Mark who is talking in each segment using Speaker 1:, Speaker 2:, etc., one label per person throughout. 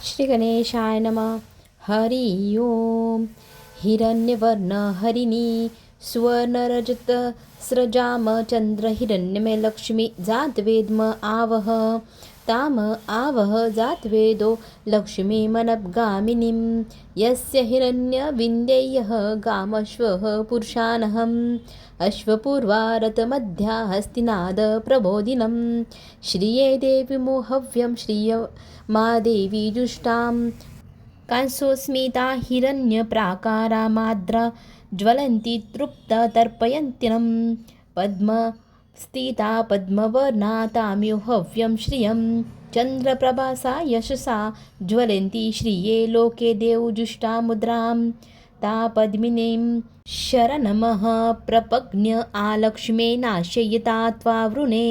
Speaker 1: श्री गणेशाय नमः. हरि ओम. हिरण्यवर्ण हरिणी सुवर्णरजत स्रजाम चंद्र हिरण्यमय लक्ष्मी जातवेद्म आवह ताम आवह जातवेदो लक्ष्मी मनब्गामिनीं यस्य हिरण्यविन्देयः गामश्वः पुरुषानहम् अश्वपूर्वारतमध्या हस्तिनाद प्रबोधिनं श्रिये देवी मोहव्यं श्रिय मा देवी जुष्टां कांसोस्मिता हिरण्यप्राकारा माद्रा ज्वलन्ति तृप्ततर्पयन्तिनं पद्मस्थिता पद्मवर्णा ताम्योहव्यं श्रियं चन्द्रप्रभासा यशसा ज्वलन्ति श्रिये लोके देवजुष्टा मुद्रां तापद्मिनीं शरणमः प्रपज्ञ आलक्ष्मे नाशयिता त्वावृणे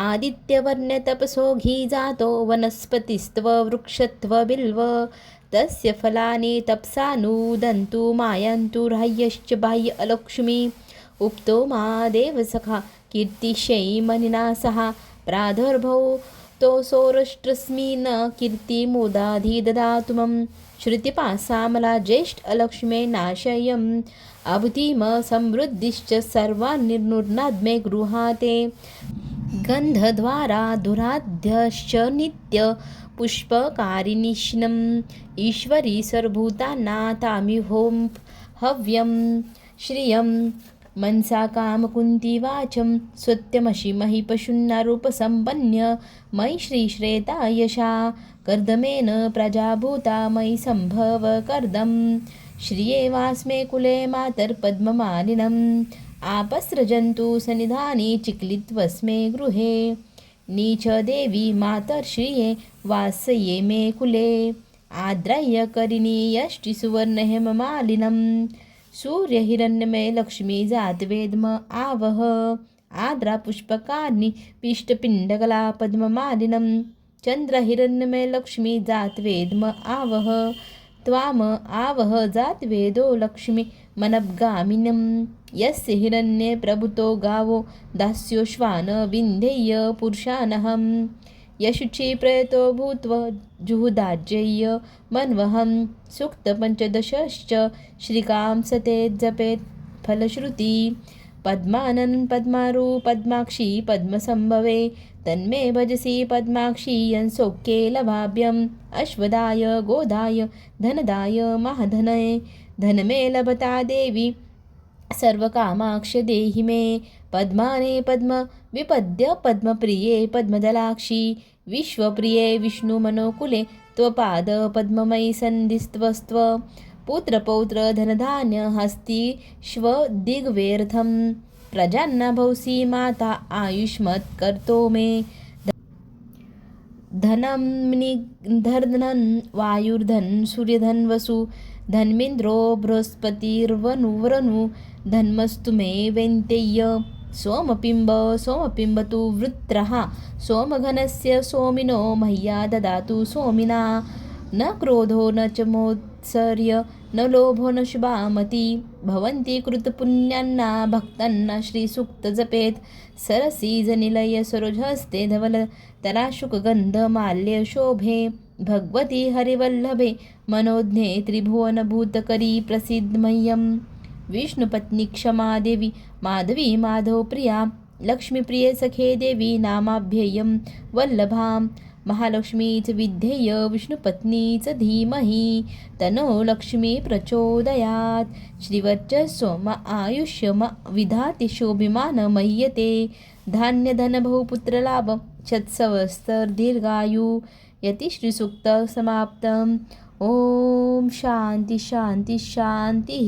Speaker 1: आदित्यवर्ण्यतपसोघी जातो वनस्पतिस्त्व वृक्षत्व बिल्व तस्य फलानि तपसा नूदन्तु मायन्तु राह्यश्च बाह्य अलक्ष्मी उक्तो मा देवसखा कीर्तिशैमनिना सह प्रादुर्भौ तोसोरष्ट्रस्मिन् कीर्तिमुदाधि ददातु मम श्रुतिपासामला ज्येष्ठ अलक्ष्मे नाशयम् अभूतिम समृद्धिश्च सर्वान्निर्नुर्नाद्मे गृहाते गन्धद्वारा दुराध्यश्च नित्य पुष्पकारिणीष्णम् ईश्वरी सर्वभूतानां हव्यं श्रियं मनसा कामकुन्तीवाचं स्वत्यमसि महीपशुन्नरूपसम्पन्य मयि श्रीश्रेता यशा कर्दमेन प्रजाभूता मयि सम्भव कर्दं श्रिये वास्मे कुले मातर्पद्ममालिनम् आपस्रजन्तु सन्निधाने चिक्लित्वस्मे गृहे नीच देवी मातर्श्रिये वासये मे कुले आद्राय्यकरिणी यष्टिसुवर्णहेममालिनं सूर्यहिरण्यमय लक्ष्मी जातवेद्म आवह आद्रा पुष्पकार्णि पिष्टपिण्डकला पद्ममालिनं चन्द्रहिरण्यमय लक्ष्मी जातवेद्म आवह त्वाम आवह जातवेदो लक्ष्मी मनब्गामिनं यस्य हिरण्ये प्रभुतो गावो दास्योश्वान विन्ध्येय पुरुषानहं यशुचि प्रयतो भूत्वा जुहुदाज्यय्य मन्वहं सूक्तपञ्चदशश्च श्रीकां सते जपेत् फलश्रुति पद्मानन पद्मारू पद्माक्षी पद्मसंभवे तन्मे भजसि पद्माक्षी यंसौख्ये लभाभ्यम् अश्वदाय गोदाय धनदाय महाधनये धनमे लभता देवी सर्वकामाक्ष देहि मे पद्माने पद्म विपद्य पद्मप्रिये पद्मदलाक्षी विश्वप्रिये विष्णुमनोकुले त्वपाद पद्ममयि सन्धिस्त्वस्त्व पुत्रपौत्र धनधान्य हस्ति श्वदिग्व्यर्थं प्रजान्ना भवसि माता आयुष्मत् कर्तो मे धनं निधर्धनं वायुर्धन सूर्यधन वसु धन्मिन्द्रो बृहस्पतिर्वनु धन्मस्तु मे वैन्तेय्य सोमपिम्बतु वृत्रः सोमघनस्य सोमिनो मह्या ददातु सोमिना न क्रोधो न च मोत्सर्य न लोभो न शुभामति भवन्ति कृतपुण्यान्ना भक्तान्ना श्रीसूक्त जपेत् सरसीजनिलय सरोजहस्ते धवल तराशुकगन्धमाल्य शोभे भगवती हरिवल्लभे मनोज्ञे त्रिभुवनभूतकरी प्रसिद्धमह्यं विष्णुपत्नी क्षमा देवी माधवी माधवप्रिया लक्ष्मीप्रिये सखे देवी नामाभ्ययं वल्लभां महालक्ष्मी च विद्धेय विष्णुपत्नी च धीमहि तनो लक्ष्मी प्रचोदयात् श्रीवर्चस्व आयुष्यम विधाति शोभिमान मह्यते धान्यधन बहुपुत्रलाभ शतसहस्र दीर्घायु यति श्रीसूक्त समाप्तम्. ओम शांति शांति शांति.